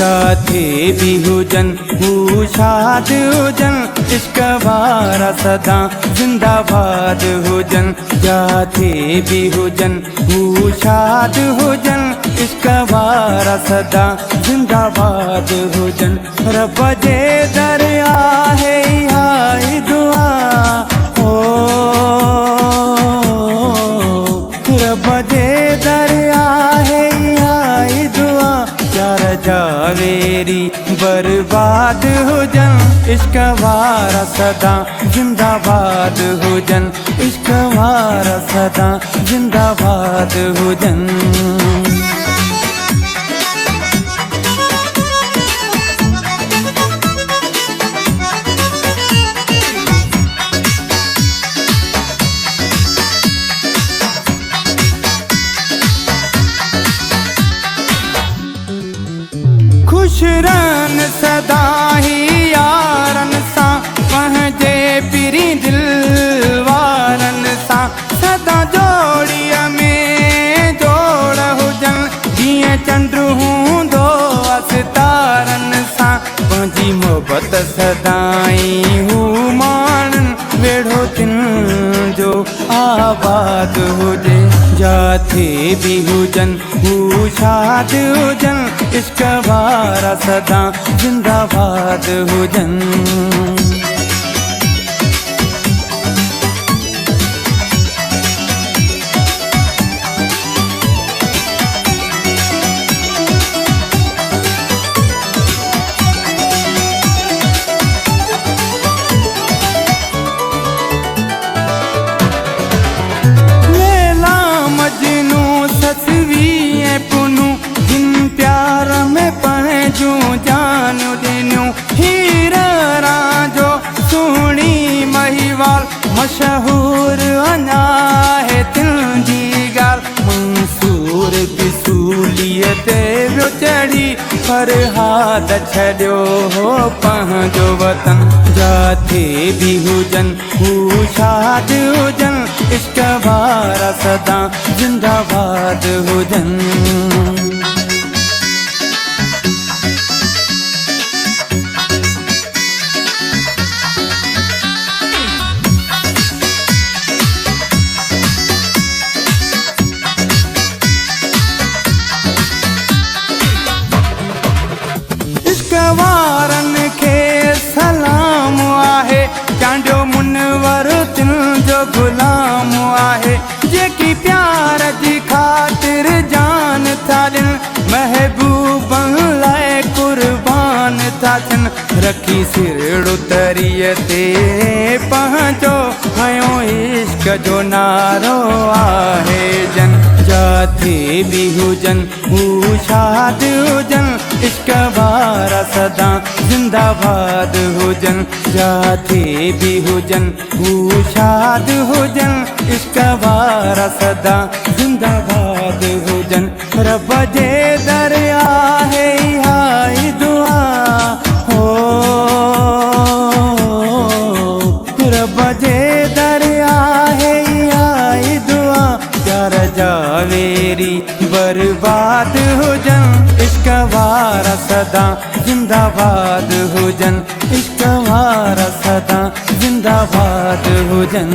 जाते भी हुजन हू शाद हुजन, इश्क वारा सदा जिंदाबाद हुजन। जाते भी हुजन हू शाद हुजन, इश्क वारा सदा जिंदाबाद हुजन। रब जे दर आहे आई दुआ, ओ रब जे दर आहे आई दुआ। यार जावेरी बर्बाद हुजन, इश्क वारा सदा जिंदाबाद हुजन, इश्क वारा सदा जिंदाबाद हुजन। खुश रहन सदा ही यारन सा, पंहिंजे पिरी दिल वारन सा। सदा जोड़ीअ में जोड़ हुजन, जीअं चंड हूंदो सितारन सा। पंहिंजी मोहबत सदाई हू माणन, वेढ़ो तिन जो आबाद हुजे। जाते भी हुजन हू शाद हुजन, इश्क वारा सदा जिंदाबाद हुजन। जान दिनूं हीर राजो सुणी महिवाल, मशहूर अना है तिन जी गाल। मंसूर बिसूलीअ ते वियो चढ़ी, फरहाद छॾियो हो पंहिंजो वतन। जाते भी हुजन हू शाद हुजन, इश्क वारा सदा जिंदाबाद हुजन। वारन खे सलाम आहे, चांडियो मुनवर तिन जो गुलाम आहे। जेकी प्यार जी ख़ातिर जान था ॾियनि, महबूबन लाइ कुर्बान था थियनि। रखी सिरड़ो तरीअ ते पंहिंजो, हयो इश्क जो नारो आहे जन। जाते भी हुजन हू शाद हुजन, इश्क वारा सदा जिंदाबाद हुजन। जाते भी हुजन हू शाद हुजन, इश्क वारा सदा जिंदाबाद हुजन। रब जे दर आहे आई दुआ, हो रब जे दर आहे आई दुआ। यार जावेरी बर्बाद हुजन, इश्क वारा सदा जिंदाबाद हुजन, इश्क वारा सदा जिंदाबाद हुजन।